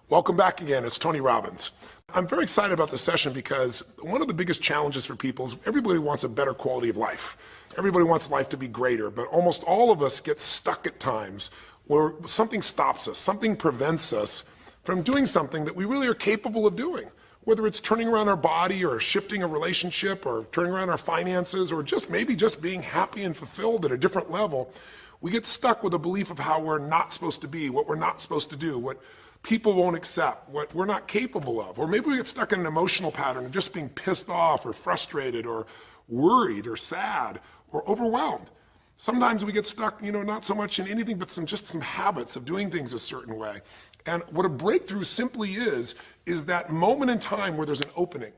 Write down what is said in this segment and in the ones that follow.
Welcome back again. It's Tony Robbins. I'm very excited about this session because one of the biggest challenges for people is everybody wants a better quality of life. Everybody wants life to be greater, but almost all of us get stuck at times where something stops us, something prevents us from doing something that we really are capable of doing. Whether it's turning around our body or shifting a relationship or turning around our finances or maybe just being happy and fulfilled at a different level, we get stuck with a belief of how we're not supposed to be, what we're not supposed to do, what people won't accept, what we're not capable of. Or maybe we get stuck in an emotional pattern of just being pissed off or frustrated or worried or sad or overwhelmed. Sometimes we get stuck, not so much in anything, but some habits of doing things a certain way. And what a breakthrough simply is that moment in time where there's an opening.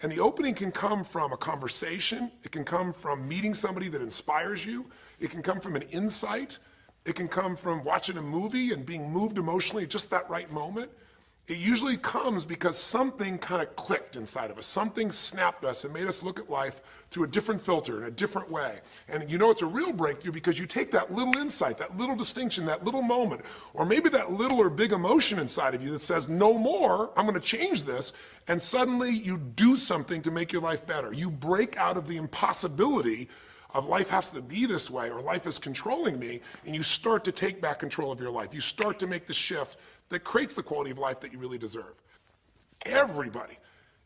And the opening can come from a conversation. It can come from meeting somebody that inspires you. It can come from an insight. It can come from watching a movie and being moved emotionally at just that right moment. It usually comes because something kind of clicked inside of us. Something snapped us and made us look at life through a different filter in a different way. And it's a real breakthrough because you take that little insight, that little distinction, that little moment, or maybe that little or big emotion inside of you that says, no more, I'm going to change this. And suddenly you do something to make your life better. You break out of the impossibility of life has to be this way or life is controlling me, and you start to take back control of your life. You start to make the shift that creates the quality of life that you really deserve. Everybody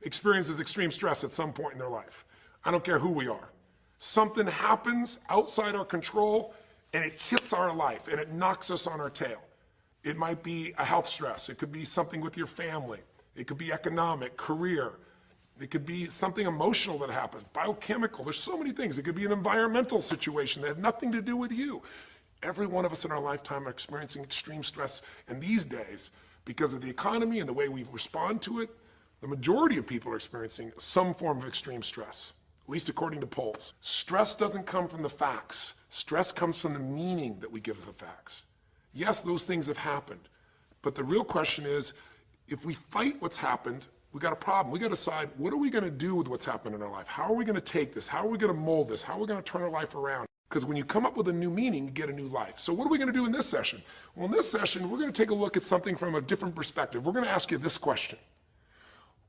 experiences extreme stress at some point in their life. I don't care who we are. Something happens outside our control and it hits our life and it knocks us on our tail. It might be a health stress. It could be something with your family. It could be economic, career. It could be something emotional that happens, biochemical. There's so many things. It could be an environmental situation that had nothing to do with you. Every one of us in our lifetime are experiencing extreme stress. And these days, because of the economy and the way we respond to it, the majority of people are experiencing some form of extreme stress, at least according to polls. Stress doesn't come from the facts. Stress comes from the meaning that we give to the facts. Yes, those things have happened. But the real question is, if we fight what's happened, we got a problem. We got to decide, what are we going to do with what's happened in our life? How are we going to take this? How are we going to mold this? How are we going to turn our life around? Because when you come up with a new meaning, you get a new life. So what are we going to do in this session? Well, in this session, we're going to take a look at something from a different perspective. We're going to ask you this question.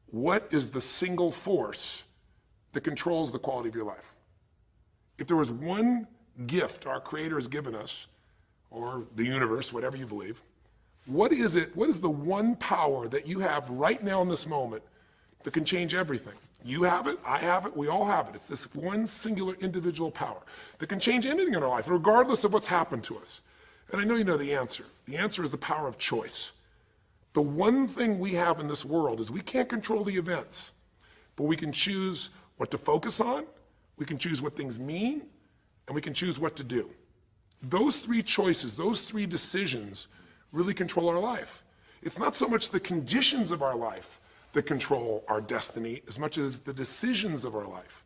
What is the single force that controls the quality of your life? If there was one gift our Creator has given us, or the universe, whatever you believe, what is it? What is the one power that you have right now in this moment that can change everything? You have it, I have it, we all have it. It's this one singular individual power that can change anything in our life, regardless of what's happened to us. And I know you know the answer. The answer is the power of choice. The one thing we have in this world is we can't control the events, but we can choose what to focus on, we can choose what things mean, and we can choose what to do. Those three choices, those three decisions really control our life. It's not so much the conditions of our life that control our destiny as much as the decisions of our life.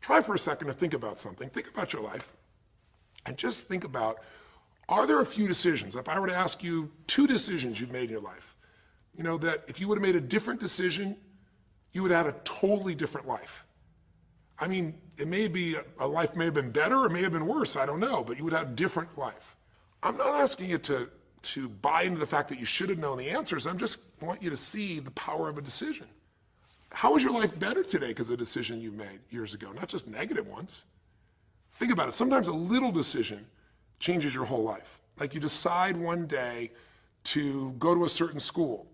Try for a second to think about something. Think about your life and just think about, are there a few decisions? If I were to ask you 2 decisions you've made in your life, that if you would have made a different decision, you would have had a totally different life. I mean, it may be, a life may have been better or may have been worse, I don't know, but you would have a different life. I'm not asking you to buy into the fact that you should have known the answers. I just want you to see the power of a decision. How is your life better today because of a decision you made years ago, not just negative ones? Think about it. Sometimes a little decision changes your whole life. Like you decide one day to go to a certain school,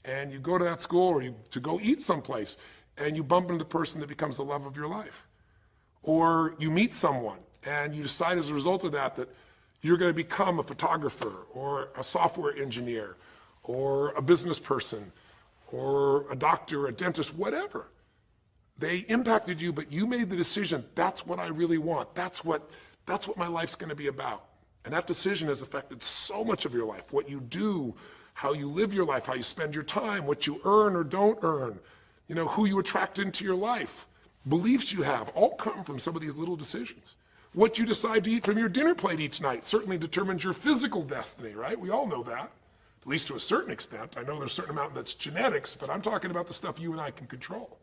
and you go to that school or to go eat someplace, and you bump into the person that becomes the love of your life. Or you meet someone, and you decide as a result of that you're going to become a photographer or a software engineer or a business person or a doctor, a dentist, whatever. They impacted you, but you made the decision, that's what I really want. That's what my life's going to be about. And that decision has affected so much of your life. What you do, how you live your life, how you spend your time, what you earn or don't earn, who you attract into your life, beliefs you have, all come from some of these little decisions. What you decide to eat from your dinner plate each night certainly determines your physical destiny, right? We all know that, at least to a certain extent. I know there's a certain amount that's genetics, but I'm talking about the stuff you and I can control.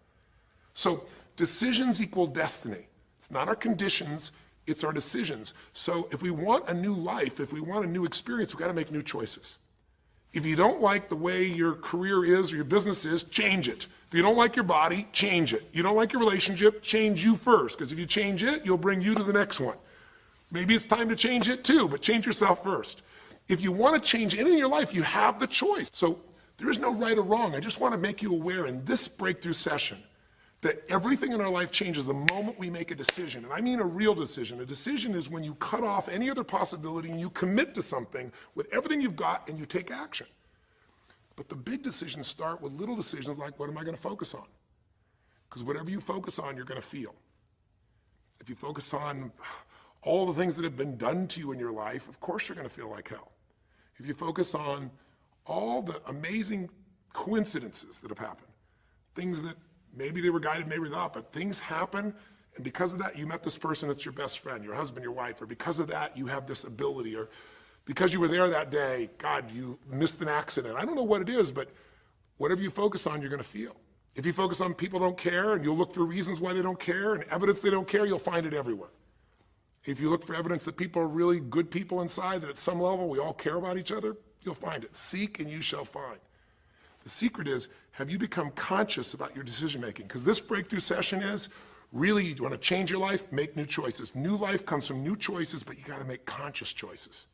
So decisions equal destiny. It's not our conditions, it's our decisions. So if we want a new life, if we want a new experience, we've got to make new choices. If you don't like the way your career is or your business is, change it. If you don't like your body, change it. You don't like your relationship, change you first, because if you change it, you'll bring you to the next one. Maybe it's time to change it too, but change yourself first. If you want to change anything in your life, you have the choice. So there is no right or wrong. I just want to make you aware in this breakthrough session that everything in our life changes the moment we make a decision. And I mean a real decision. A decision is when you cut off any other possibility and you commit to something with everything you've got and you take action. But the big decisions start with little decisions like, what am I going to focus on? Because whatever you focus on, you're going to feel. If you focus on all the things that have been done to you in your life, of course you're going to feel like hell. If you focus on all the amazing coincidences that have happened, things that maybe they were guided, maybe not, but things happen, and because of that, you met this person that's your best friend, your husband, your wife, or because of that, you have this ability, or because you were there that day, God, you missed an accident. I don't know what it is, but whatever you focus on, you're going to feel. If you focus on people don't care, and you'll look for reasons why they don't care, and evidence they don't care, you'll find it everywhere. If you look for evidence that people are really good people inside, that at some level we all care about each other, you'll find it. Seek and you shall find. The secret is, have you become conscious about your decision making? Because this breakthrough session is, really, you want to change your life, make new choices. New life comes from new choices, but you got to make conscious choices.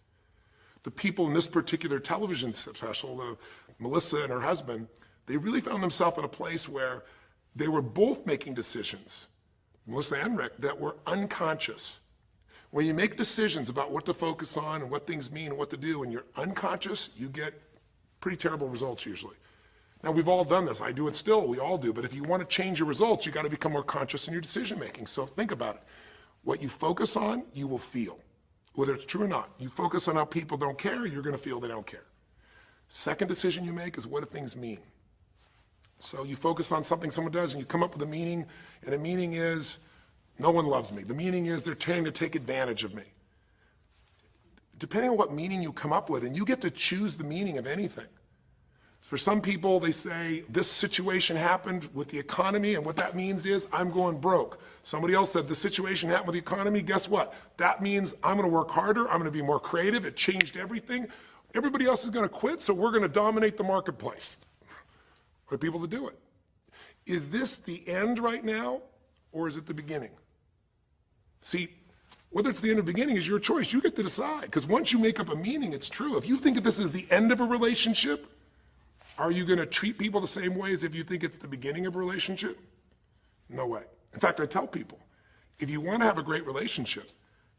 The people in this particular television special, Melissa and her husband, they really found themselves in a place where they were both making decisions, Melissa and Rick, that were unconscious. When you make decisions about what to focus on and what things mean and what to do, and you're unconscious, you get pretty terrible results usually. Now, we've all done this. I do it still. We all do. But if you want to change your results, you got to become more conscious in your decision making. So think about it. What you focus on, you will feel, whether it's true or not. You focus on how people don't care, you're going to feel they don't care. Second decision you make is, what do things mean? So you focus on something someone does, and you come up with a meaning, and the meaning is, no one loves me. The meaning is they're trying to take advantage of me. Depending on what meaning you come up with, and you get to choose the meaning of anything. For some people, they say, this situation happened with the economy, and what that means is, I'm going broke. Somebody else said, the situation happened with the economy, guess what? That means I'm going to work harder, I'm going to be more creative, it changed everything. Everybody else is going to quit, so we're going to dominate the marketplace. For people to do it. Is this the end right now, or is it the beginning? See, whether it's the end or beginning is your choice. You get to decide, because once you make up a meaning, it's true. If you think that this is the end of a relationship, are you going to treat people the same way as if you think it's the beginning of a relationship? No way. In fact, I tell people, if you want to have a great relationship,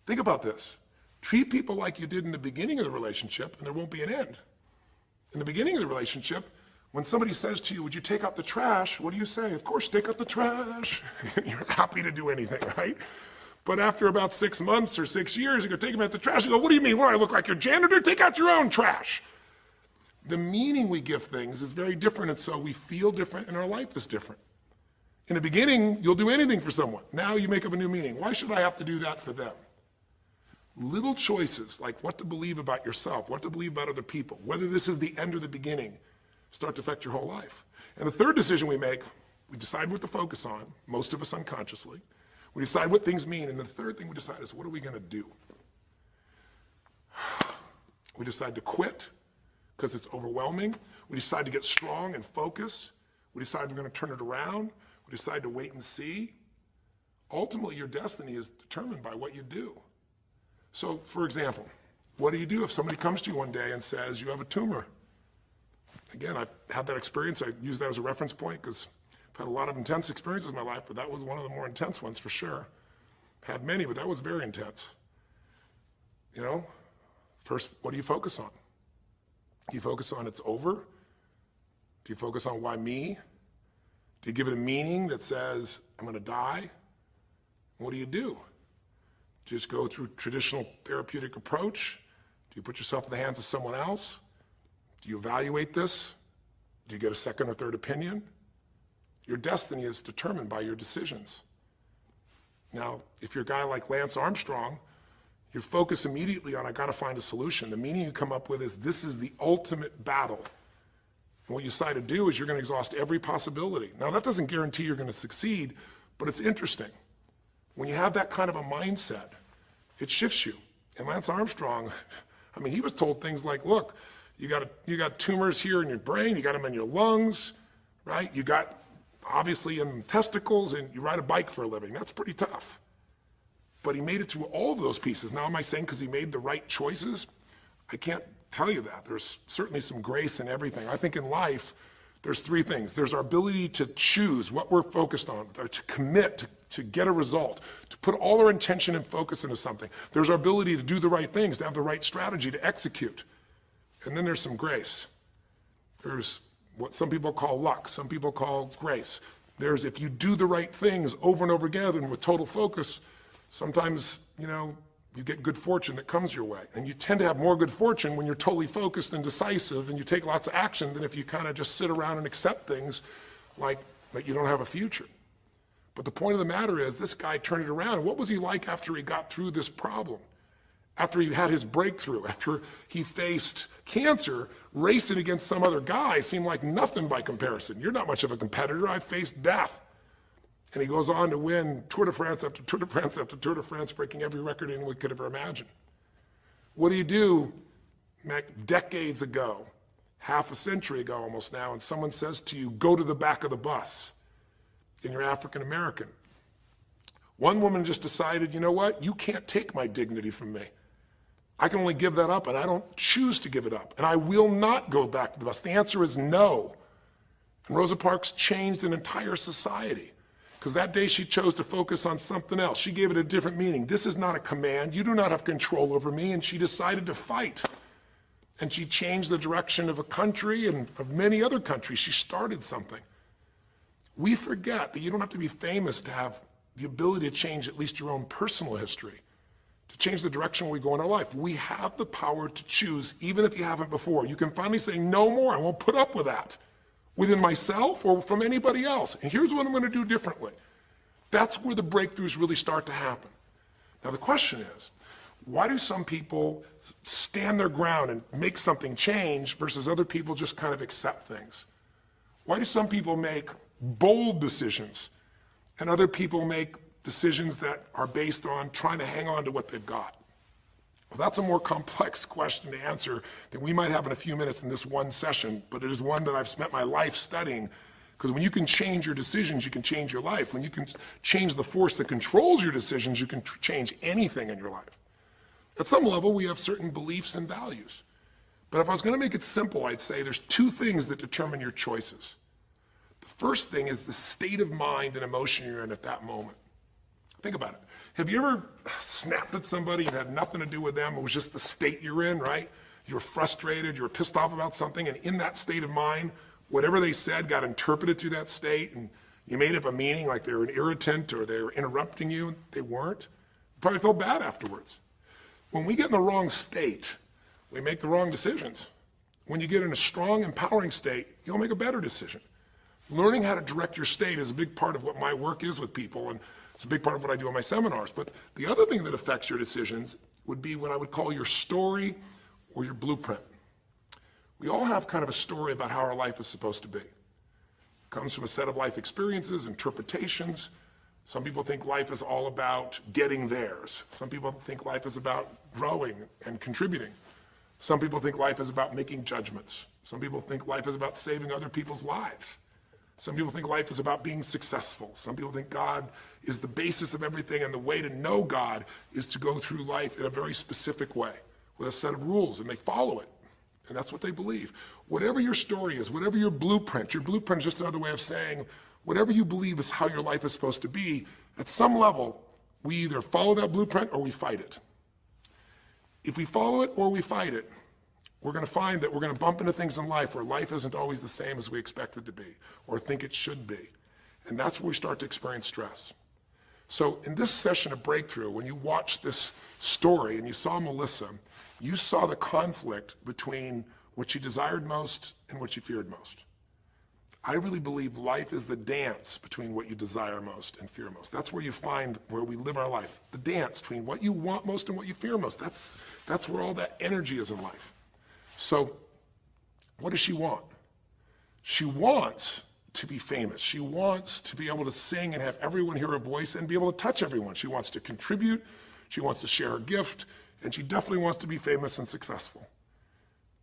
think about this. Treat people like you did in the beginning of the relationship, and there won't be an end. In the beginning of the relationship, when somebody says to you, would you take out the trash? What do you say? Of course, take out the trash. You're happy to do anything, right? But after about 6 months or 6 years, you go take them out the trash. You go, what do you mean? What, I look like your janitor? Take out your own trash. The meaning we give things is very different, and so we feel different, and our life is different. In the beginning, you'll do anything for someone. Now you make up a new meaning. Why should I have to do that for them? Little choices, like what to believe about yourself, what to believe about other people, whether this is the end or the beginning, start to affect your whole life. And the third decision we make, we decide what to focus on, most of us unconsciously. We decide what things mean, and the third thing we decide is, what are we going to do? We decide to quit because it's overwhelming. We decide to get strong and focus. We decide we're going to turn it around. We decide to wait and see. Ultimately, your destiny is determined by what you do. So, for example, what do you do if somebody comes to you one day and says, you have a tumor? Again, I've had that experience. I use that as a reference point because I've had a lot of intense experiences in my life, but that was one of the more intense ones for sure. I've had many, but that was very intense. You know, first, what do you focus on? Do you focus on it's over? Do you focus on why me? Do you give it a meaning that says, I'm going to die? What do? Do you just go through traditional therapeutic approach? Do you put yourself in the hands of someone else? Do you evaluate this? Do you get a second or third opinion? Your destiny is determined by your decisions. Now, if you're a guy like Lance Armstrong, you focus immediately on, I got to find a solution. The meaning you come up with is, this is the ultimate battle. And what you decide to do is you're going to exhaust every possibility. Now, that doesn't guarantee you're going to succeed, but it's interesting. When you have that kind of a mindset, it shifts you. And Lance Armstrong, I mean, he was told things like, look, You got tumors here in your brain, you got them in your lungs, right? You got obviously in testicles, and you ride a bike for a living. That's pretty tough. But he made it through all of those pieces. Now, am I saying because he made the right choices? I can't tell you that. There's certainly some grace in everything. I think in life, there's three things. There's our ability to choose what we're focused on, or to commit, to get a result, to put all our intention and focus into something. There's our ability to do the right things, to have the right strategy, to execute. And then there's some grace. There's what some people call luck, some people call grace. There's if you do the right things over and over again and with total focus, sometimes, you get good fortune that comes your way. And you tend to have more good fortune when you're totally focused and decisive and you take lots of action than if you kind of just sit around and accept things like that you don't have a future. But the point of the matter is this guy turned it around. What was he like after he got through this problem? After he had his breakthrough, after he faced cancer, racing against some other guy seemed like nothing by comparison. You're not much of a competitor. I faced death. And he goes on to win Tour de France after Tour de France after Tour de France, breaking every record anyone could ever imagine. What do you do decades ago, half a century ago almost now, and someone says to you, go to the back of the bus, and you're African American? One woman just decided, you know what? You can't take my dignity from me. I can only give that up, and I don't choose to give it up. And I will not go back to the bus. The answer is no. And Rosa Parks changed an entire society. Because that day she chose to focus on something else. She gave it a different meaning. This is not a command. You do not have control over me. And she decided to fight. And she changed the direction of a country and of many other countries. She started something. We forget that you don't have to be famous to have the ability to change at least your own personal history, to change the direction we go in our life. We have the power to choose, even if you haven't before. You can finally say, no more, I won't put up with that, within myself or from anybody else. And here's what I'm going to do differently. That's where the breakthroughs really start to happen. Now the question is, why do some people stand their ground and make something change versus other people just kind of accept things? Why do some people make bold decisions and other people make decisions that are based on trying to hang on to what they've got? Well, that's a more complex question to answer than we might have in a few minutes in this one session, but it is one that I've spent my life studying, because when you can change your decisions, you can change your life. When you can change the force that controls your decisions, you can change anything in your life. At some level, we have certain beliefs and values. But if I was going to make it simple, I'd say there's two things that determine your choices. The first thing is the state of mind and emotion you're in at that moment. Think about it. Have you ever snapped at somebody and had nothing to do with them? It was just the state you're in, right? You were frustrated, you were pissed off about something, and in that state of mind, whatever they said got interpreted through that state, and you made up a meaning like they were an irritant or they were interrupting you. They weren't. You probably felt bad afterwards. When we get in the wrong state, we make the wrong decisions. When you get in a strong, empowering state, you'll make a better decision. Learning how to direct your state is a big part of what my work is with people, and it's a big part of what I do in my seminars. But the other thing that affects your decisions would be what I would call your story or your blueprint. We all have kind of a story about how our life is supposed to be. It comes from a set of life experiences, interpretations. Some people think life is all about getting theirs. Some people think life is about growing and contributing. Some people think life is about making judgments. Some people think life is about saving other people's lives. Some people think life is about being successful. Some people think God is the basis of everything, and the way to know God is to go through life in a very specific way with a set of rules, and they follow it. And that's what they believe. Whatever your story is, whatever your blueprint is just another way of saying whatever you believe is how your life is supposed to be, at some level, we either follow that blueprint or we fight it. If we follow it or we fight it, we're going to find that we're going to bump into things in life where life isn't always the same as we expect it to be or think it should be. And that's where we start to experience stress. So in this session of Breakthrough, when you watched this story and you saw Melissa, you saw the conflict between what she desired most and what she feared most. I really believe life is the dance between what you desire most and fear most. That's where you find where we live our life. The dance between what you want most and what you fear most. That's where all that energy is in life. So what does she want? She wants to be famous. She wants to be able to sing and have everyone hear her voice and be able to touch everyone. She wants to contribute. She wants to share her gift. And she definitely wants to be famous and successful.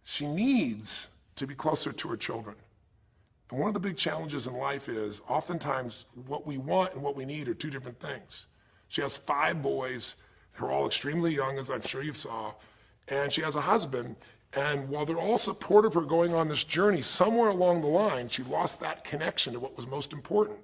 She needs to be closer to her children. And one of the big challenges in life is oftentimes what we want and what we need are two different things. She has 5 boys. They're all extremely young, as I'm sure you saw. And she has a husband. And while they're all supportive of her going on this journey, somewhere along the line, she lost that connection to what was most important.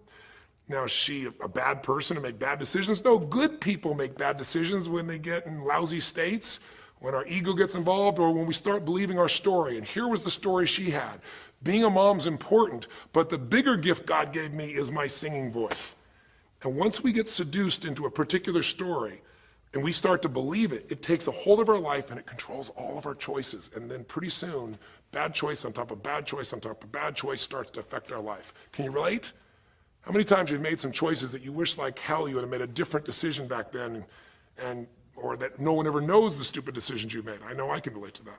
Now, is she a bad person to make bad decisions? No, good people make bad decisions when they get in lousy states, when our ego gets involved, or when we start believing our story. And here was the story she had. Being a mom's important, but the bigger gift God gave me is my singing voice. And once we get seduced into a particular story and we start to believe it, it takes a hold of our life and it controls all of our choices. And then pretty soon, bad choice on top of bad choice on top of bad choice starts to affect our life. Can you relate? How many times you've made some choices that you wish like hell you would have made a different decision back then, or that no one ever knows the stupid decisions you made? I know I can relate to that.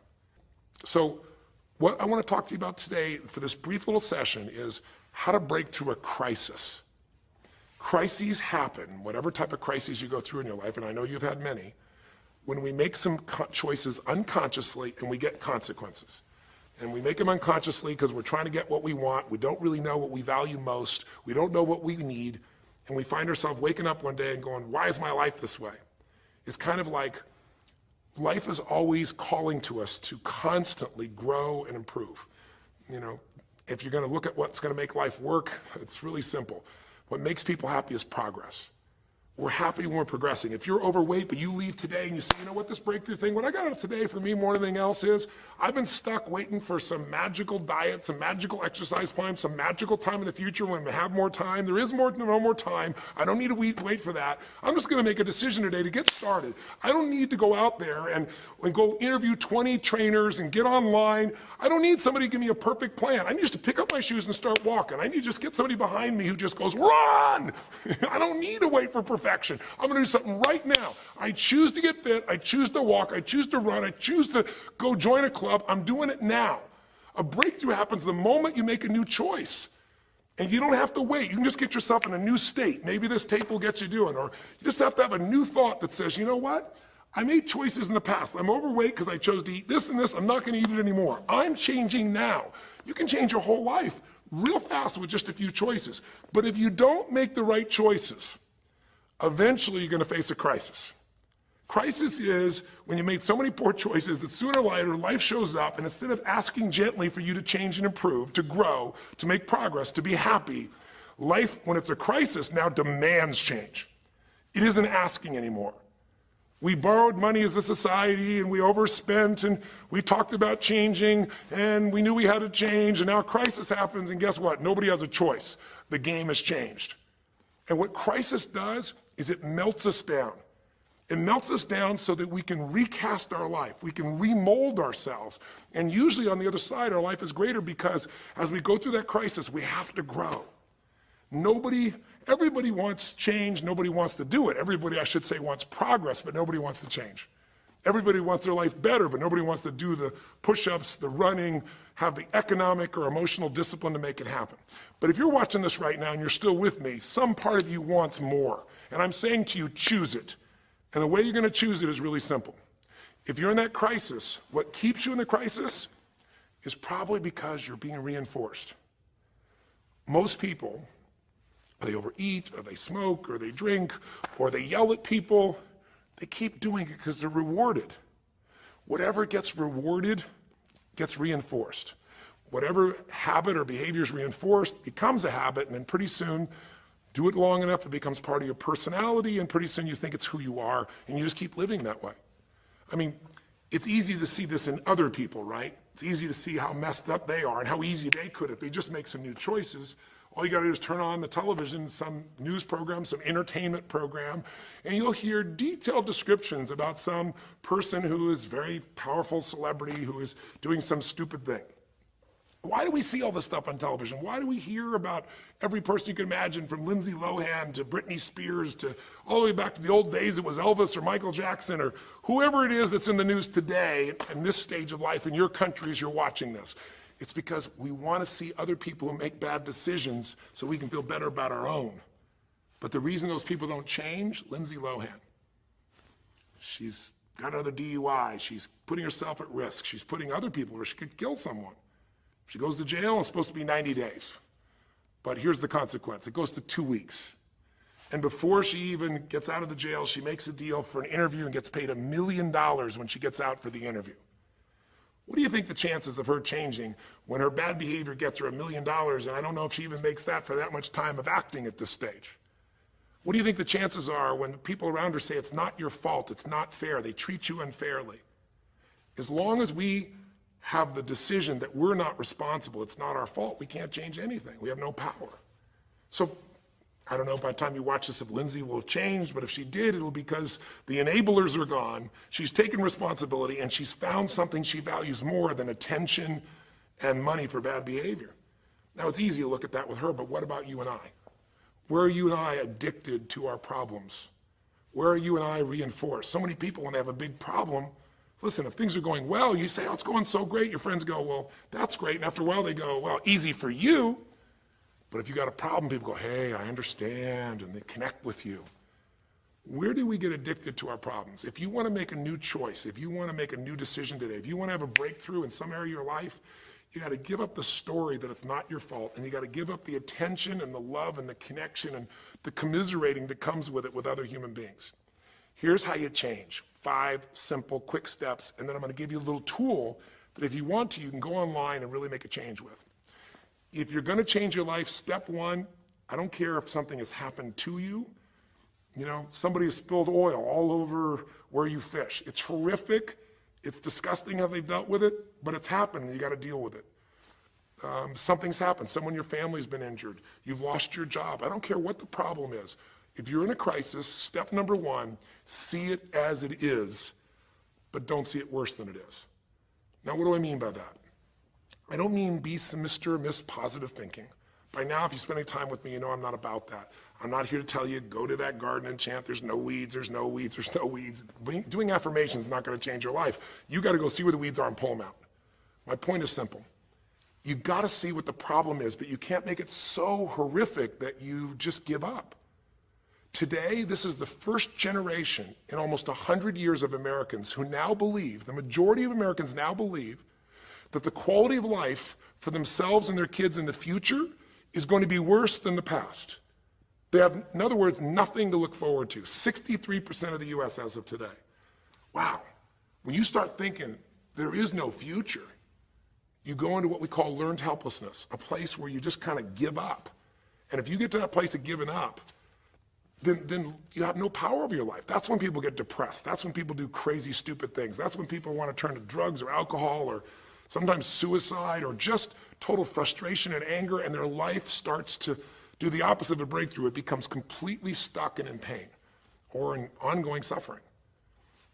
So what I want to talk to you about today for this brief little session is how to break through a crisis. Crises happen, whatever type of crises you go through in your life, and I know you've had many, when we make some choices unconsciously and we get consequences. And we make them unconsciously because we're trying to get what we want. We don't really know what we value most. We don't know what we need. And we find ourselves waking up one day and going, why is my life this way? It's kind of like life is always calling to us to constantly grow and improve. You know, if you're going to look at what's going to make life work, it's really simple. What makes people happy is progress. We're happy when we're progressing. If you're overweight, but you leave today and you say, you know what, this breakthrough thing, what I got out of today for me more than anything else is, I've been stuck waiting for some magical diet, some magical exercise plan, some magical time in the future when we have more time. There is no more time. I don't need to wait for that. I'm just going to make a decision today to get started. I don't need to go out there and go interview 20 trainers and get online. I don't need somebody to give me a perfect plan. I need just to pick up my shoes and start walking. I need to just get somebody behind me who just goes, run! I don't need to wait for perfection. I'm going to do something right now. I choose to get fit. I choose to walk. I choose to run. I choose to go join a club. I'm doing it now. A breakthrough happens the moment you make a new choice. And you don't have to wait. You can just get yourself in a new state. Maybe this tape will get you doing. Or you just have to have a new thought that says, you know what? I made choices in the past. I'm overweight because I chose to eat this and this. I'm not going to eat it anymore. I'm changing now. You can change your whole life real fast with just a few choices. But if you don't make the right choices, eventually you're going to face a crisis. Crisis is when you made so many poor choices that sooner or later life shows up, and instead of asking gently for you to change and improve, to grow, to make progress, to be happy, life, when it's a crisis, now demands change. It isn't asking anymore. We borrowed money as a society and we overspent and we talked about changing and we knew we had to change, and now a crisis happens and guess what? Nobody has a choice. The game has changed. And what crisis does is it melts us down. It melts us down so that we can recast our life. We can remold ourselves. And usually on the other side, our life is greater because as we go through that crisis, we have to grow. Everybody wants change. Nobody wants to do it. Everybody, I should say, wants progress, but nobody wants to change. Everybody wants their life better, but nobody wants to do the push-ups, the running, have the economic or emotional discipline to make it happen. But if you're watching this right now and you're still with me, some part of you wants more. And I'm saying to you, choose it. And the way you're going to choose it is really simple. If you're in that crisis, what keeps you in the crisis is probably because you're being reinforced. Most people, they overeat, or they smoke, or they drink, or they yell at people. They keep doing it because they're rewarded. Whatever gets rewarded gets reinforced. Whatever habit or behavior is reinforced becomes a habit, and then pretty soon, do it long enough, it becomes part of your personality, and pretty soon you think it's who you are, and you just keep living that way. I mean, it's easy to see this in other people, right? It's easy to see how messed up they are and how easy they could if they just make some new choices. All you got to do is turn on the television, some news program, some entertainment program, and you'll hear detailed descriptions about some person who is very powerful celebrity who is doing some stupid thing. Why do we see all this stuff on television? Why do we hear about every person you can imagine, from Lindsay Lohan to Britney Spears to all the way back to the old days it was Elvis or Michael Jackson or whoever it is that's in the news today in this stage of life in your country as you're watching this? It's because we want to see other people who make bad decisions so we can feel better about our own. But the reason those people don't change, Lindsay Lohan, she's got another DUI. She's putting herself at risk. She's putting other people at risk. She could kill someone. If she goes to jail, it's supposed to be 90 days. But here's the consequence. It goes to 2 weeks. And before she even gets out of the jail, she makes a deal for an interview and gets paid $1 million when she gets out for the interview. What do you think the chances of her changing when her bad behavior gets her $1 million, and I don't know if she even makes that for that much time of acting at this stage? What do you think the chances are when people around her say it's not your fault, it's not fair, they treat you unfairly? As long as we have the decision that we're not responsible, it's not our fault, we can't change anything. We have no power. So I don't know by the time you watch this if Lindsay will have changed, but if she did, it'll be because the enablers are gone, she's taken responsibility, and she's found something she values more than attention and money for bad behavior. Now, it's easy to look at that with her, but what about you and I? Where are you and I addicted to our problems? Where are you and I reinforced? So many people, when they have a big problem, listen, if things are going well, you say, oh, it's going so great. Your friends go, well, that's great. And after a while, they go, well, easy for you. But if you got a problem, people go, hey, I understand, and they connect with you. Where do we get addicted to our problems? If you want to make a new choice, if you want to make a new decision today, if you want to have a breakthrough in some area of your life, you got to give up the story that it's not your fault, and you got to give up the attention and the love and the connection and the commiserating that comes with it with other human beings. Here's how you change. 5 simple, quick steps, and then I'm going to give you a little tool that if you want to, you can go online and really make a change with. If you're going to change your life, step 1, I don't care if something has happened to you. You know, somebody has spilled oil all over where you fish. It's horrific. It's disgusting how they've dealt with it, but it's happened and you got to deal with it. Something's happened. Someone in your family's been injured. You've lost your job. I don't care what the problem is. If you're in a crisis, step number 1, see it as it is, but don't see it worse than it is. Now, what do I mean by that? I don't mean be some Mr. or Miss positive thinking. By now, if you spend any time with me, you know I'm not about that. I'm not here to tell you, go to that garden and chant, there's no weeds, there's no weeds, there's no weeds. Doing affirmations is not going to change your life. You got to go see where the weeds are and pull them out. My point is simple. You got to see what the problem is, but you can't make it so horrific that you just give up. Today, this is the first generation in almost 100 years of Americans who now believe, the majority of Americans now believe, that the quality of life for themselves and their kids in the future is going to be worse than the past. They have, in other words, nothing to look forward to. 63% of the US as of today. Wow. When you start thinking there is no future, you go into what we call learned helplessness, a place where you just kind of give up. And if you get to that place of giving up, then you have no power over your life. That's when people get depressed. That's when people do crazy, stupid things. That's when people want to turn to drugs or alcohol or sometimes suicide or just total frustration and anger, and their life starts to do the opposite of a breakthrough. It becomes completely stuck and in pain or in ongoing suffering.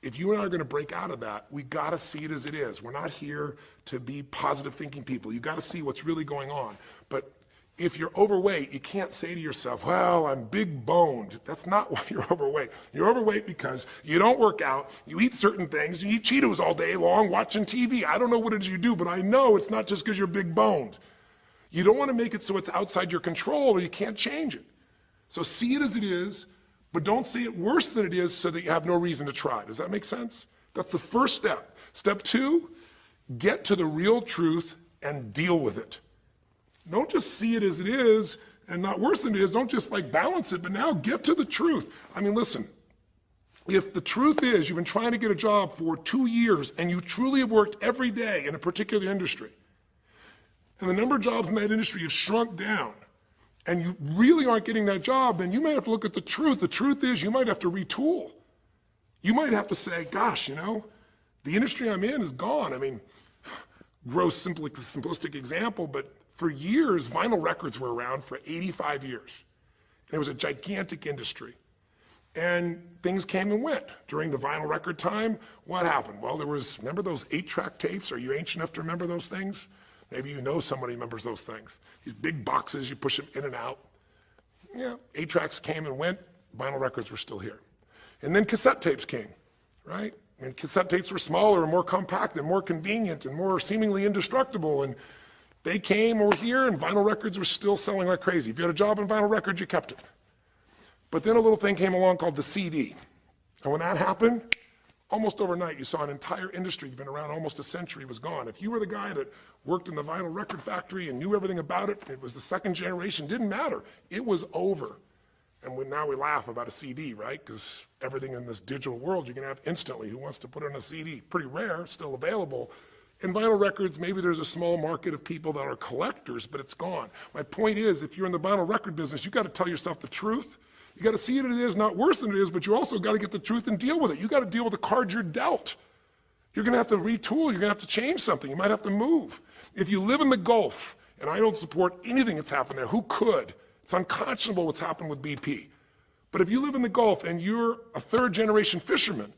If you and I are going to break out of that, we got to see it as it is. We're not here to be positive thinking people. You got to see what's really going on. But if you're overweight, you can't say to yourself, well, I'm big boned. That's not why you're overweight. You're overweight because you don't work out, you eat certain things, you eat Cheetos all day long, watching TV. I don't know what it is you do, but I know it's not just because you're big boned. You don't want to make it so it's outside your control or you can't change it. So see it as it is, but don't see it worse than it is so that you have no reason to try. Does that make sense? That's the first step. Step 2, get to the real truth and deal with it. Don't just see it as it is and not worse than it is. Don't just like balance it, but now get to the truth. I mean, listen, if the truth is you've been trying to get a job for 2 years and you truly have worked every day in a particular industry, and the number of jobs in that industry have shrunk down, and you really aren't getting that job, then you might have to look at the truth. The truth is you might have to retool. You might have to say, gosh, you know, the industry I'm in is gone. I mean, gross, simplistic example, but for years, vinyl records were around for 85 years. And it was a gigantic industry. And things came and went. During the vinyl record time, what happened? Well, there was, remember those 8-track tapes? Are you ancient enough to remember those things? Maybe you know somebody remembers those things. These big boxes, you push them in and out. Yeah, 8-tracks came and went, vinyl records were still here. And then cassette tapes came, right? And cassette tapes were smaller and more compact and more convenient and more seemingly indestructible. And they came over here and vinyl records were still selling like crazy. If you had a job in vinyl records, you kept it. But then a little thing came along called the CD. And when that happened, almost overnight, you saw an entire industry that's been around almost a century was gone. If you were the guy that worked in the vinyl record factory and knew everything about it, it was the second generation, didn't matter. It was over. And now we laugh about a CD, right? Because everything in this digital world you can have instantly. Who wants to put on a CD? Pretty rare, still available. In vinyl records, maybe there's a small market of people that are collectors, but it's gone. My point is, if you're in the vinyl record business, you got to tell yourself the truth. You got to see it as it is, not worse than it is, but you also got to get the truth and deal with it. You got to deal with the cards you're dealt. You're going to have to retool. You're going to have to change something. You might have to move. If you live in the Gulf, and I don't support anything that's happened there, who could? It's unconscionable what's happened with BP. But if you live in the Gulf and you're a third generation fisherman,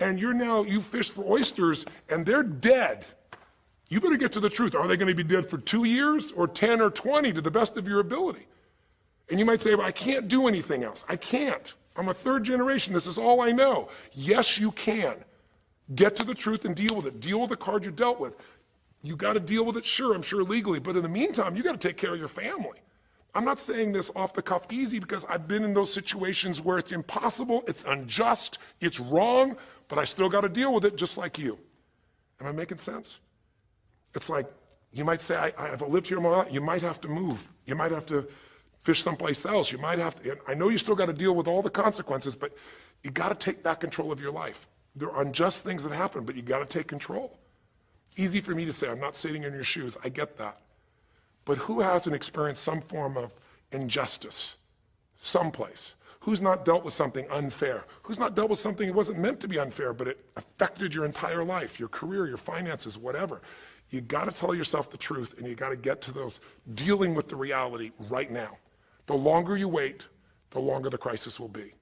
and you fish for oysters and they're dead, you better get to the truth. Are they going to be dead for 2 years or 10 or 20 to the best of your ability? And you might say, well, I can't do anything else. I can't. I'm a third generation. This is all I know. Yes, you can. Get to the truth and deal with it. Deal with the card you're dealt with. You got to deal with it, sure, I'm sure legally, but in the meantime, you got to take care of your family. I'm not saying this off the cuff easy because I've been in those situations where it's impossible, it's unjust, it's wrong, but I still got to deal with it just like you. Am I making sense? It's like, you might say, I've lived here my life. You might have to move. You might have to fish someplace else. You might have to, I know you still got to deal with all the consequences, but you got to take back control of your life. There are unjust things that happen, but you got to take control. Easy for me to say, I'm not sitting in your shoes. I get that. But who hasn't experienced some form of injustice someplace? Who's not dealt with something unfair? Who's not dealt with something that wasn't meant to be unfair, but it affected your entire life, your career, your finances, whatever? You got to tell yourself the truth, and you got to get to those dealing with the reality right now. The longer you wait, the longer the crisis will be.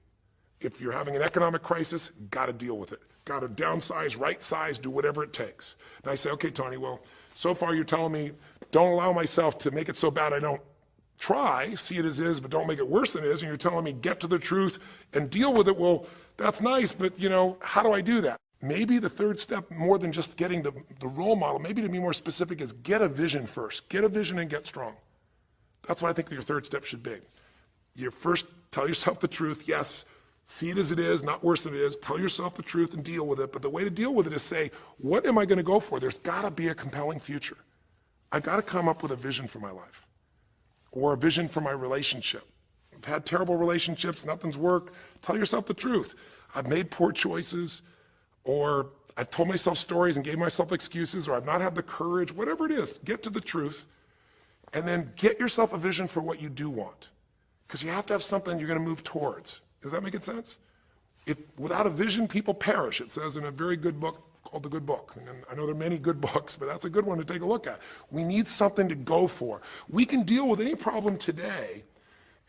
If you're having an economic crisis, got to deal with it. Got to downsize, right size, do whatever it takes. And I say, okay, Tony, well, so far you're telling me don't allow myself to make it so bad I don't try, see it as is, but don't make it worse than it is. And you're telling me get to the truth and deal with it. Well, that's nice, but how do I do that? Maybe the third step, more than just getting the role model, maybe to be more specific, is get a vision first. Get a vision and get strong. That's what I think your third step should be. You first tell yourself the truth. Yes, see it as it is, not worse than it is. Tell yourself the truth and deal with it. But the way to deal with it is say, what am I going to go for? There's got to be a compelling future. I've got to come up with a vision for my life or a vision for my relationship. I've had terrible relationships, nothing's worked. Tell yourself the truth. I've made poor choices, or I've told myself stories and gave myself excuses, or I've not had the courage, whatever it is. Get to the truth, and then get yourself a vision for what you do want. Because you have to have something you're going to move towards. Does that make sense? Without a vision, people perish. It says in a very good book called The Good Book. And I know there are many good books, but that's a good one to take a look at. We need something to go for. We can deal with any problem today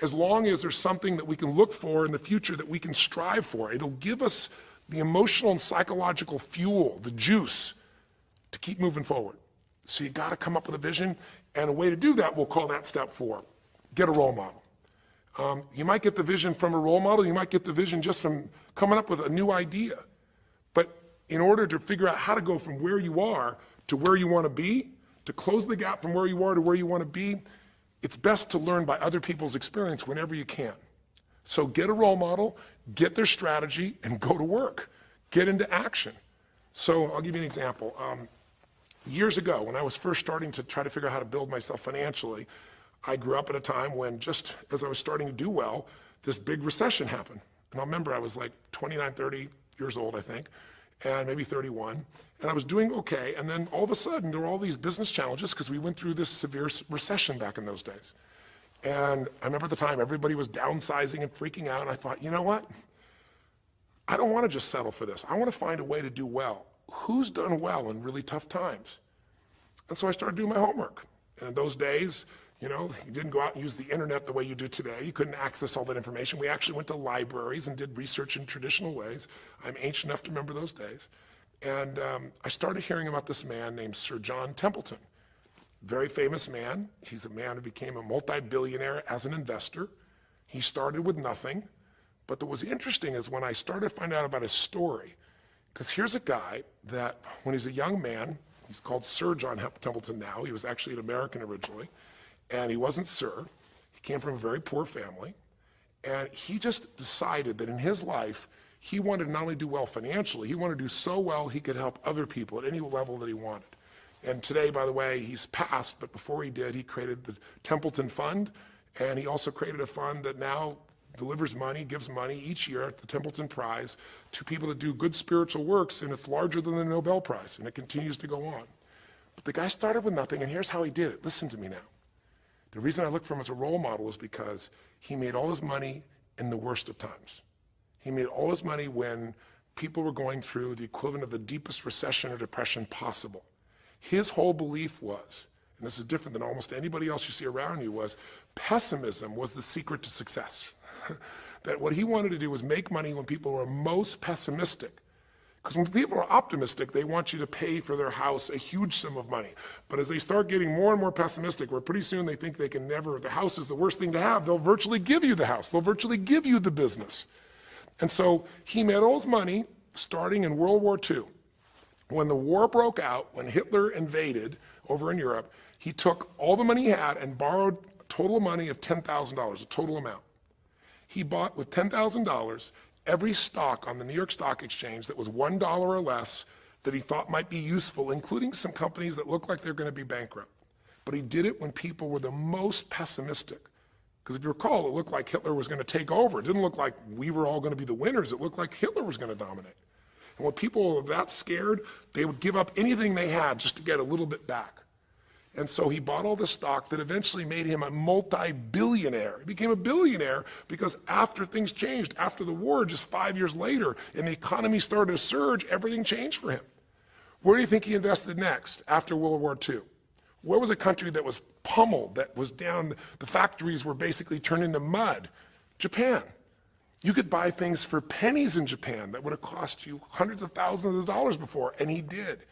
as long as there's something that we can look for in the future that we can strive for. It'll give us the emotional and psychological fuel, the juice, to keep moving forward. So you got to come up with a vision, and a way to do that, we'll call that step 4. Get a role model. You might get the vision from a role model. You might get the vision just from coming up with a new idea. But in order to figure out how to go from where you are to where you want to be, to close the gap from where you are to where you want to be, it's best to learn by other people's experience whenever you can. So get a role model, get their strategy, and go to work. Get into action. So I'll give you an example. Years ago, when I was first starting to try to figure out how to build myself financially, I grew up at a time when, just as I was starting to do well, this big recession happened. And I remember I was like 29, 30 years old, I think, and maybe 31. And I was doing okay. And then all of a sudden, there were all these business challenges because we went through this severe recession back in those days. And I remember at the time, everybody was downsizing and freaking out. And I thought, you know what? I don't want to just settle for this. I want to find a way to do well. Who's done well in really tough times? And so I started doing my homework. And in those days, you didn't go out and use the internet the way you do today. You couldn't access all that information. We actually went to libraries and did research in traditional ways. I'm ancient enough to remember those days. And I started hearing about this man named Sir John Templeton. Very famous man. He's a man who became a multi-billionaire as an investor. He started with nothing. But what was interesting is when I started to find out about his story, because here's a guy that when he's a young man, he's called Sir John Templeton now. He was actually an American originally. And he wasn't Sir. He came from a very poor family. And he just decided that in his life, He wanted to not only do well financially, he wanted to do so well he could help other people at any level that he wanted. And today, by the way, he's passed, but before he did, he created the Templeton Fund, and he also created a fund that now delivers money, gives money each year at the Templeton Prize to people that do good spiritual works, and it's larger than the Nobel Prize, and it continues to go on. But the guy started with nothing, and here's how he did it. Listen to me now. The reason I look for him as a role model is because he made all his money in the worst of times. He made all his money when people were going through the equivalent of the deepest recession or depression possible. His whole belief was, and this is different than almost anybody else you see around you, was pessimism was the secret to success. That what he wanted to do was make money when people were most pessimistic. Because when people are optimistic, they want you to pay for their house a huge sum of money. But as they start getting more and more pessimistic, where pretty soon they think they can never, the house is the worst thing to have, they'll virtually give you the house. They'll virtually give you the business. And so he made all his money starting in World War II. When the war broke out, when Hitler invaded over in Europe, he took all the money he had and borrowed a total money of $10,000, a total amount. He bought with $10,000 every stock on the New York Stock Exchange that was $1 or less that he thought might be useful, including some companies that looked like they're going to be bankrupt. But he did it when people were the most pessimistic. Because if you recall, it looked like Hitler was going to take over. It didn't look like we were all going to be the winners. It looked like Hitler was going to dominate. And when people were that scared, they would give up anything they had just to get a little bit back. And so he bought all this stock that eventually made him a multi-billionaire. He became a billionaire because after things changed, after the war, just 5 years later, and the economy started to surge, everything changed for him. Where do you think he invested next after World War II? Where was a country that was pummeled, that was down, the factories were basically turned into mud? Japan. You could buy things for pennies in Japan that would have cost you hundreds of thousands of dollars before, and he did.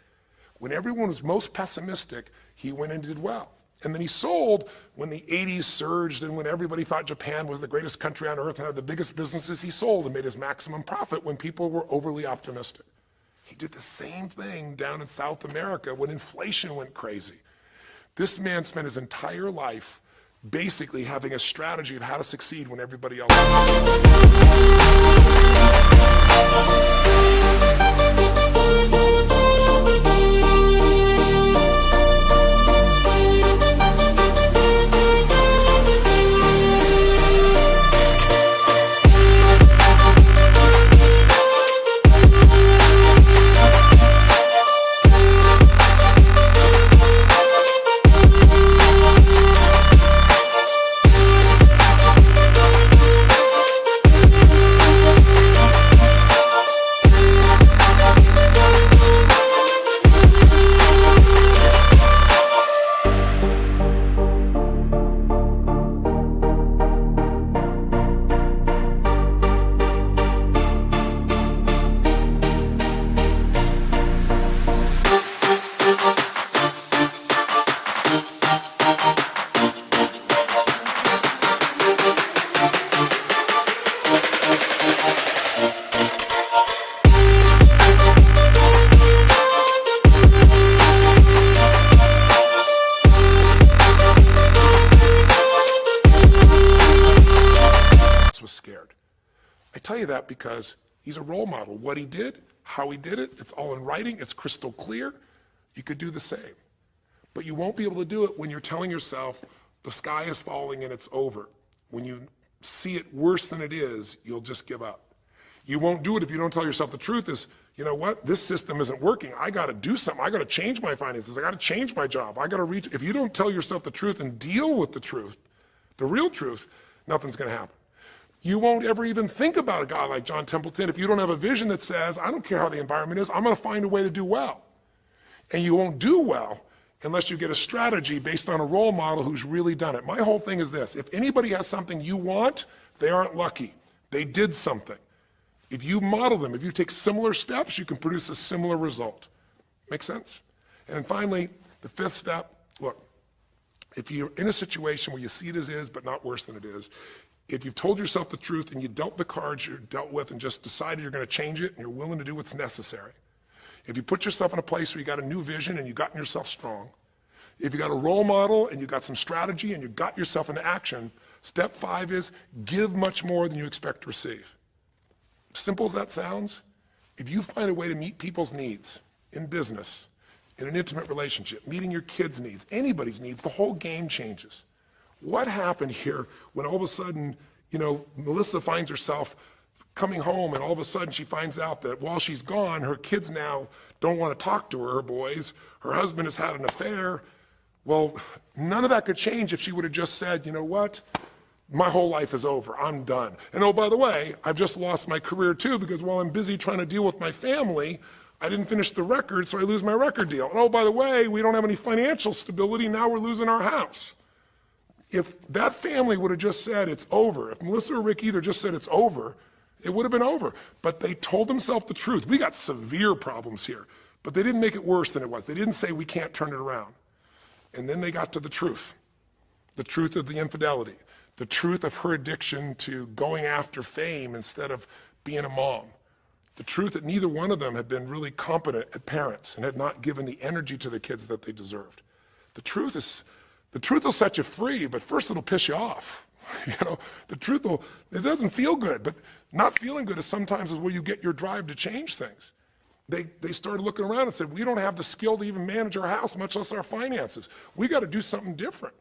When everyone was most pessimistic, he went and did well. And then he sold when the 80s surged and when everybody thought Japan was the greatest country on earth and had the biggest businesses. He sold and made his maximum profit when people were overly optimistic. He did the same thing down in South America when inflation went crazy. This man spent his entire life basically having a strategy of how to succeed when everybody else was scared. I tell you that because he's a role model. What he did, how he did it, it's all in writing, it's crystal clear. You could do the same. But you won't be able to do it when you're telling yourself the sky is falling and it's over. When you see it worse than it is, you'll just give up. You won't do it if you don't tell yourself the truth is, you know what, this system isn't working. I got to do something. I got to change my finances. I got to change my job. I got to reach. If you don't tell yourself the truth and deal with the truth, the real truth, nothing's going to happen. You won't ever even think about a guy like John Templeton if you don't have a vision that says, I don't care how the environment is, I'm going to find a way to do well. And you won't do well unless you get a strategy based on a role model who's really done it. My whole thing is this: if anybody has something you want, they aren't lucky. They did something. If you model them, if you take similar steps, you can produce a similar result. Make sense? And then finally, the fifth step, look, if you're in a situation where you see it as is, but not worse than it is, if you've told yourself the truth and you dealt the cards you're dealt with and just decided you're going to change it and you're willing to do what's necessary, if you put yourself in a place where you got a new vision and you gotten yourself strong, if you got a role model and you got some strategy and you got yourself into action, step 5 is give much more than you expect to receive. simple as that sounds, if you find a way to meet people's needs in business, in an intimate relationship, meeting your kids' needs, anybody's needs, the whole game changes. What happened here when all of a sudden, Melissa finds herself coming home and all of a sudden she finds out that while she's gone, her kids now don't want to talk to her boys, her husband has had an affair. Well, none of that could change if she would have just said, you know what? My whole life is over, I'm done. And oh, by the way, I've just lost my career too because while I'm busy trying to deal with my family, I didn't finish the record, so I lose my record deal. And oh, by the way, we don't have any financial stability, now we're losing our house. If that family would have just said it's over, if Melissa or Rick either just said it's over, it would have been over. But they told themselves the truth. We got severe problems here, but they didn't make it worse than it was. They didn't say we can't turn it around. And then they got to the truth of the infidelity, the truth of her addiction to going after fame instead of being a mom, the truth that neither one of them had been really competent at parents and had not given the energy to the kids that they deserved. The truth will set you free, but first it'll piss you off. The truth it doesn't feel good, but not feeling good is sometimes where you get your drive to change things. They started looking around and said, we don't have the skill to even manage our house, much less our finances. We got to do something different.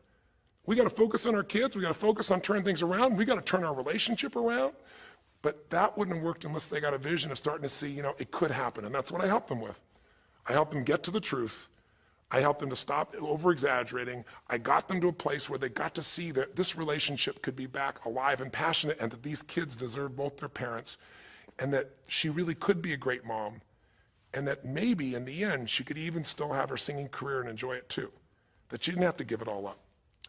We got to focus on our kids. We got to focus on turning things around. We got to turn our relationship around. But that wouldn't have worked unless they got a vision of starting to see, it could happen. And that's what I helped them with. I helped them get to the truth. I helped them to stop over-exaggerating. I got them to a place where they got to see that this relationship could be back alive and passionate and that these kids deserve both their parents and that she really could be a great mom and that maybe in the end she could even still have her singing career and enjoy it too, that she didn't have to give it all up.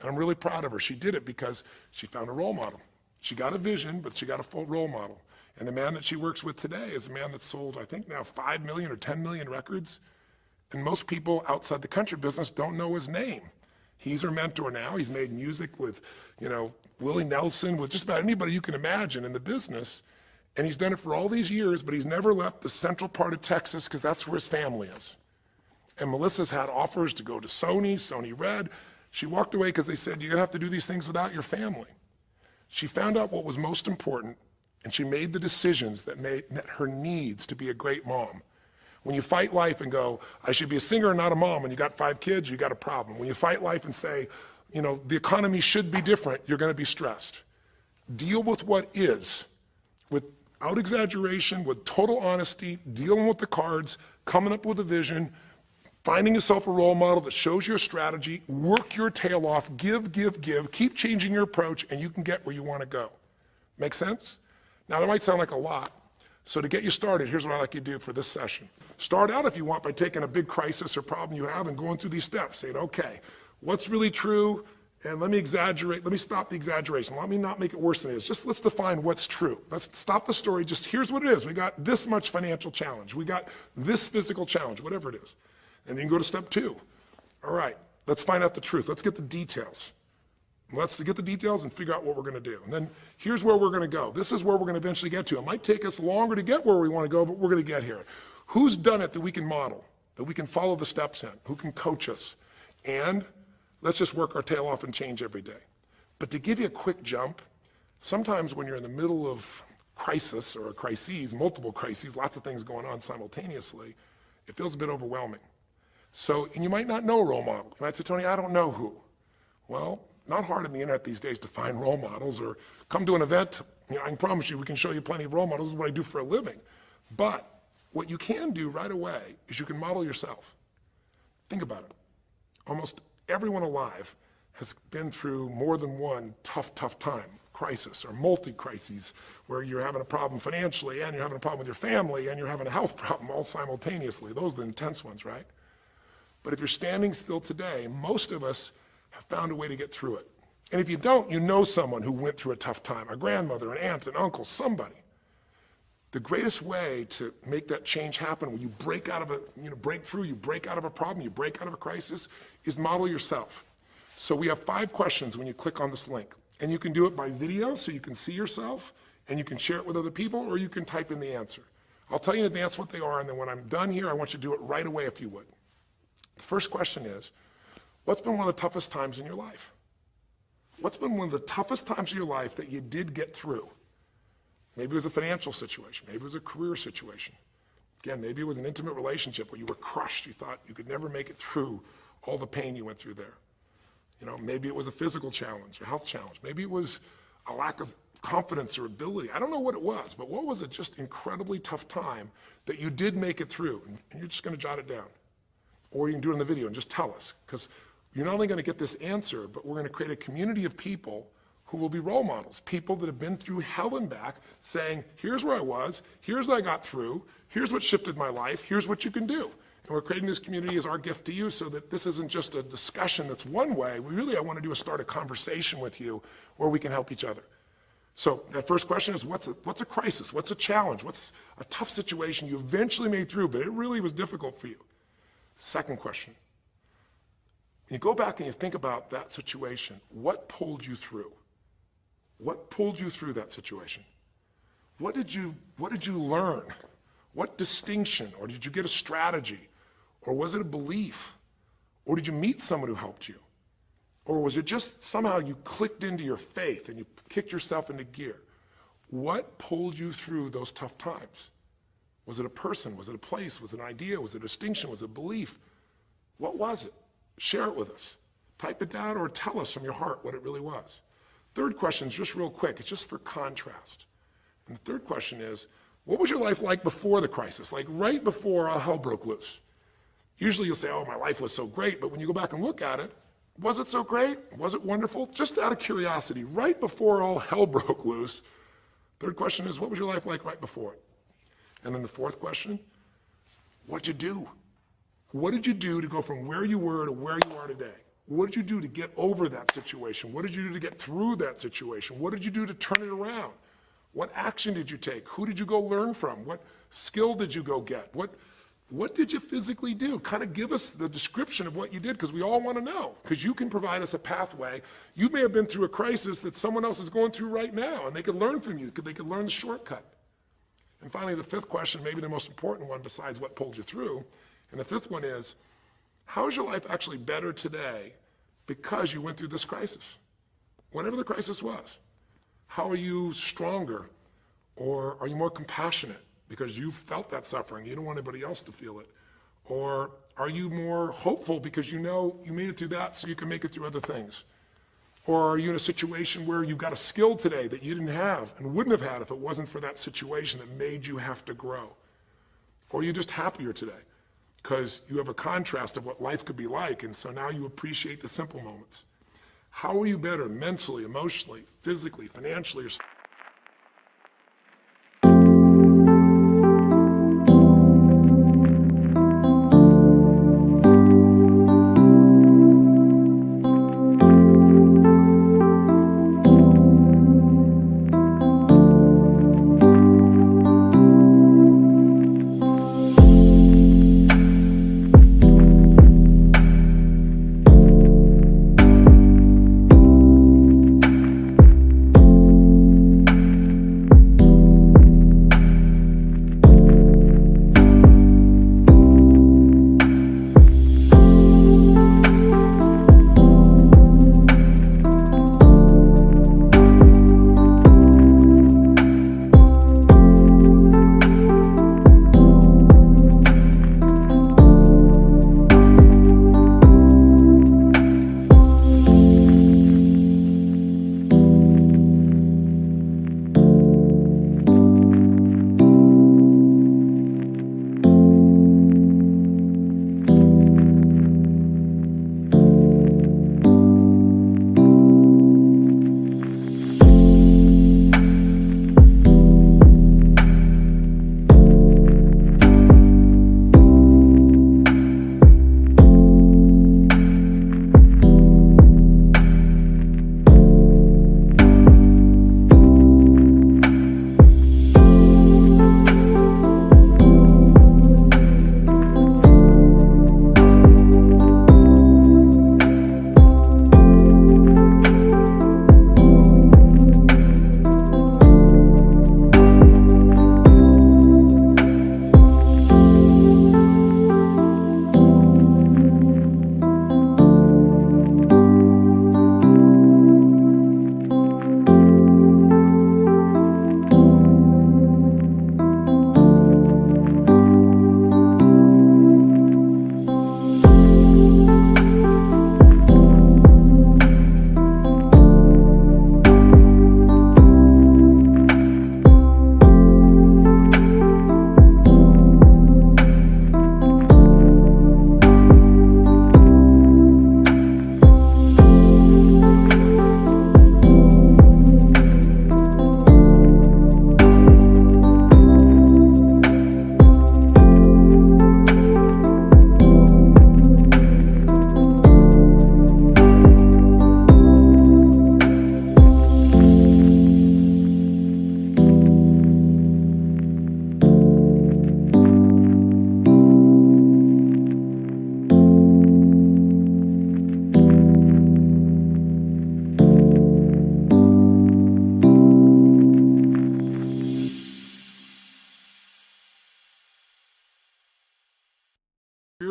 And I'm really proud of her. She did it because she found a role model. She got a vision, but she got a full role model. And the man that she works with today is a man that's sold, I think now 5 million or 10 million records. And most people outside the country business don't know his name. He's her mentor now. He's made music with, Willie Nelson, with just about anybody you can imagine in the business. And he's done it for all these years, but he's never left the central part of Texas because that's where his family is. And Melissa's had offers to go to Sony Red. She walked away because they said, you're gonna have to do these things without your family. She found out what was most important, and she made the decisions that met her needs to be a great mom. When you fight life and go, I should be a singer and not a mom, and you got 5 kids, you got a problem. When you fight life and say, the economy should be different, you're gonna be stressed. Deal with what is, without exaggeration, with total honesty, dealing with the cards, coming up with a vision, finding yourself a role model that shows your strategy, work your tail off, give, keep changing your approach, and you can get where you wanna go. Make sense? Now that might sound like a lot. So to get you started, here's what I'd like you to do for this session. Start out, if you want, by taking a big crisis or problem you have and going through these steps, saying, okay, what's really true? And let me stop the exaggeration. Let me not make it worse than it is. Just let's define what's true. Let's stop the story. Just here's what it is. We got this much financial challenge. We got this physical challenge, whatever it is. And then you can go to step 2. All right, let's find out the truth. Let's get the details. Let's get the details and figure out what we're gonna do. And then here's where we're gonna go. This is where we're gonna eventually get to. It might take us longer to get where we wanna go, but we're gonna get here. Who's done it that we can model, that we can follow the steps in, who can coach us? And let's just work our tail off and change every day. But to give you a quick jump, sometimes when you're in the middle of crisis or crises, multiple crises, lots of things going on simultaneously, it feels a bit overwhelming. So, and you might not know a role model. You might say, Tony, I don't know who. Well, not hard on the internet these days to find role models or come to an event. I can promise you we can show you plenty of role models. This is what I do for a living. But what you can do right away is you can model yourself. Think about it. Almost everyone alive has been through more than one tough time, crisis or multi-crises, where you're having a problem financially and you're having a problem with your family and you're having a health problem all simultaneously. Those are the intense ones, right? But if you're standing still today, most of us have found a way to get through it. And if you don't, you know someone who went through a tough time, a grandmother, an aunt, an uncle, somebody. The greatest way to make that change happen when you break out of break through, you break out of a problem, you break out of a crisis, is model yourself. So we have 5 questions when you click on this link. And you can do it by video so you can see yourself and you can share it with other people, or you can type in the answer. I'll tell you in advance what they are, and then when I'm done here, I want you to do it right away if you would. The first question is, what's been one of the toughest times in your life? What's been one of the toughest times of your life that you did get through? Maybe it was a financial situation. Maybe it was a career situation. Again, maybe it was an intimate relationship where you were crushed. You thought you could never make it through all the pain you went through there. Maybe it was a physical challenge, a health challenge. Maybe it was a lack of confidence or ability. I don't know what it was, but what was it just incredibly tough time that you did make it through? And you're just going to jot it down. Or you can do it in the video and just tell us, because you're not only going to get this answer, but we're going to create a community of people who will be role models, people that have been through hell and back, saying, here's where I was, here's what I got through, here's what shifted my life, here's what you can do. And we're creating this community as our gift to you so that this isn't just a discussion that's one way. I want to do is start a conversation with you where we can help each other. So that first question is, what's a crisis? What's a challenge? What's a tough situation you eventually made through, but it really was difficult for you? Second question, you go back and you think about that situation. What pulled you through? What pulled you through that situation? What did you learn? What distinction? Or did you get a strategy? Or was it a belief? Or did you meet someone who helped you? Or was it just somehow you clicked into your faith and you kicked yourself into gear? What pulled you through those tough times? Was it a person? Was it a place? Was it an idea? Was it a distinction? Was it a belief? What was it? Share it with us. Type it down or tell us from your heart what it really was. Third question is just real quick. It's just for contrast. And the third question is, what was your life like before the crisis? Like right before all hell broke loose? Usually you'll say, oh, my life was so great. But when you go back and look at it, was it so great? Was it wonderful? Just out of curiosity, right before all hell broke loose, third question is, what was your life like right before it? And then the fourth question, what'd you do? What did you do to go from where you were to where you are today? What did you do to get over that situation? What did you do to get through that situation? What did you do to turn it around? What action did you take? Who did you go learn from? What skill did you go get? What did you physically do? Kind of give us the description of what you did, because we all want to know, because you can provide us a pathway. You may have been through a crisis that someone else is going through right now, and they could learn from you. They could learn the shortcut. And finally, the fifth question, maybe the most important one besides what pulled you through, and the fifth one is, how is your life actually better today because you went through this crisis? Whatever the crisis was. How are you stronger? Or are you more compassionate because you felt that suffering? You don't want anybody else to feel it. Or are you more hopeful because you know you made it through that so you can make it through other things? Or are you in a situation where you've got a skill today that you didn't have and wouldn't have had if it wasn't for that situation that made you have to grow? Or are you just happier today because you have a contrast of what life could be like, and so now you appreciate the simple moments? How are you better mentally, emotionally, physically, financially, or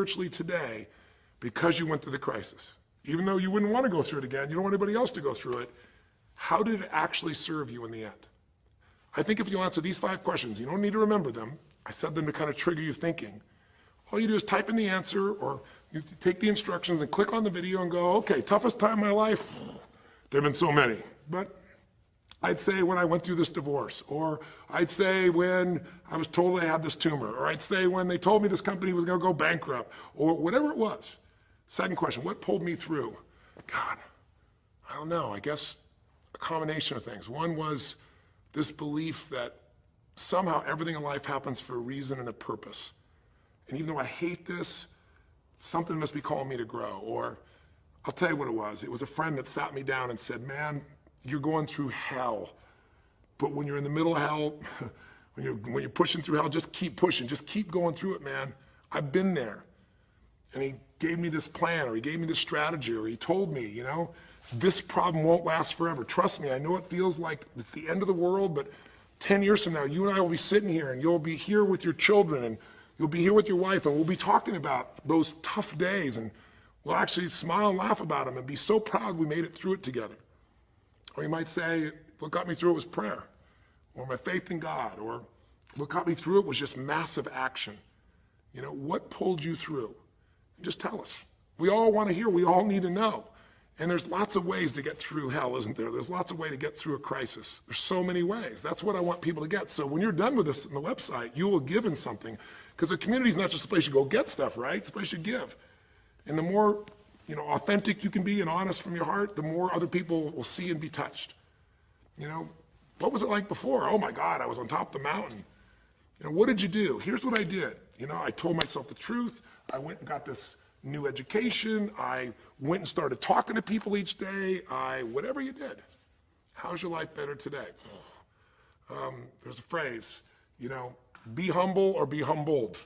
spiritually today because you went through the crisis? Even though you wouldn't want to go through it again, you don't want anybody else to go through it, how did it actually serve you in the end? I think if you answer these 5 questions, you don't need to remember them. I said them to kind of trigger you thinking. All you do is type in the answer, or you take the instructions and click on the video and go, okay, toughest time in my life? There have been so many, but I'd say when I went through this divorce, or I'd say when I was told I had this tumor, or I'd say when they told me this company was going to go bankrupt, or whatever it was. Second question, what pulled me through? God, I don't know, I guess a combination of things. One was this belief that somehow everything in life happens for a reason and a purpose. And even though I hate this, something must be calling me to grow. Or I'll tell you what it was. It was a friend that sat me down and said, man, you're going through hell. But when you're in the middle of hell, when you're pushing through hell, just keep pushing. Just keep going through it, man. I've been there. And he gave me this plan, or he gave me this strategy, or he told me, you know, this problem won't last forever. Trust me, I know it feels like it's the end of the world, but 10 years from now, you and I will be sitting here, and you'll be here with your children, and you'll be here with your wife, and we'll be talking about those tough days, and we'll actually smile and laugh about them and be so proud we made it through it together. Or you might say, what got me through it was prayer, or my faith in God, or what got me through it was just massive action. You know, what pulled you through? Just tell us. We all want to hear, we all need to know. And there's lots of ways to get through hell, isn't there? There's lots of ways to get through a crisis. There's so many ways. That's what I want people to get. So when you're done with this on the website, you will give in something, because the community is not just a place you go get stuff, right? It's a place you give. And the more, you know, authentic you can be and honest from your heart, the more other people will see and be touched. You know, what was it like before? Oh my God, I was on top of the mountain. You know, what did you do? Here's what I did. You know, I told myself the truth. I went and got this new education. I went and started talking to people each day. Whatever you did. How's your life better today? There's a phrase, you know, be humble or be humbled.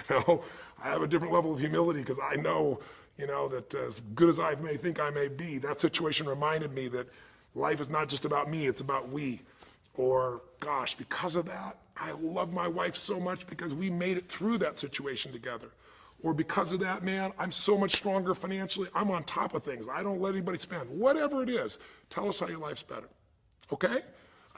You know, I have a different level of humility because I know, you know, that as good as I may think I may be, that situation reminded me that life is not just about me, it's about we. Or, gosh, because of that, I love my wife so much because we made it through that situation together. Or because of that, man, I'm so much stronger financially. I'm on top of things. I don't let anybody spend. Whatever it is, tell us how your life's better. Okay?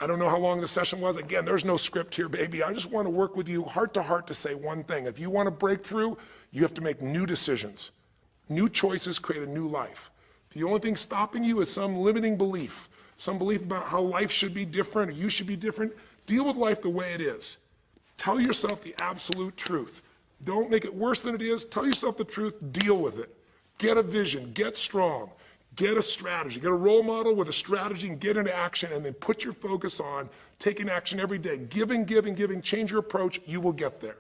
I don't know how long the session was. Again, there's no script here, baby. I just want to work with you heart to heart to say one thing. If you want to break through, you have to make new decisions. New choices create a new life. The only thing stopping you is some limiting belief, some belief about how life should be different or you should be different. Deal with life the way it is. Tell yourself the absolute truth. Don't make it worse than it is. Tell yourself the truth. Deal with it. Get a vision. Get strong. Get a strategy. Get a role model with a strategy and get into action, and then put your focus on taking action every day. Giving, giving, giving. Change your approach. You will get there.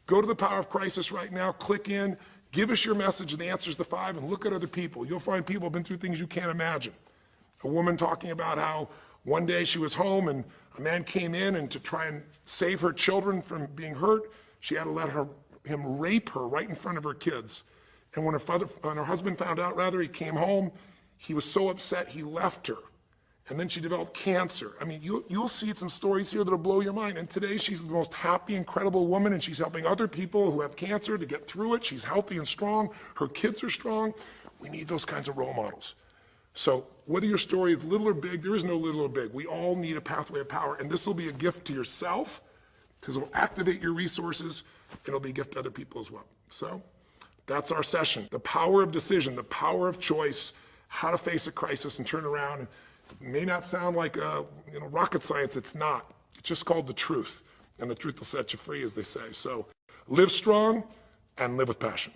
Go to the Power of Crisis right now. Click in. Give us your message and the answers to 5, and look at other people. You'll find people have been through things you can't imagine. A woman talking about how one day she was home and a man came in, and to try and save her children from being hurt, she had to let him rape her right in front of her kids. And when her husband found out, he came home, he was so upset he left her. And then she developed cancer. I mean, you'll see some stories here that'll blow your mind. And today she's the most happy, incredible woman, and she's helping other people who have cancer to get through it. She's healthy and strong. Her kids are strong. We need those kinds of role models. So whether your story is little or big, there is no little or big. We all need a pathway of power. And this will be a gift to yourself because it will activate your resources. It'll be a gift to other people as well. So that's our session. The power of decision, the power of choice, how to face a crisis and turn around. It may not sound like rocket science. It's not. It's just called the truth. And the truth will set you free, as they say. So live strong and live with passion.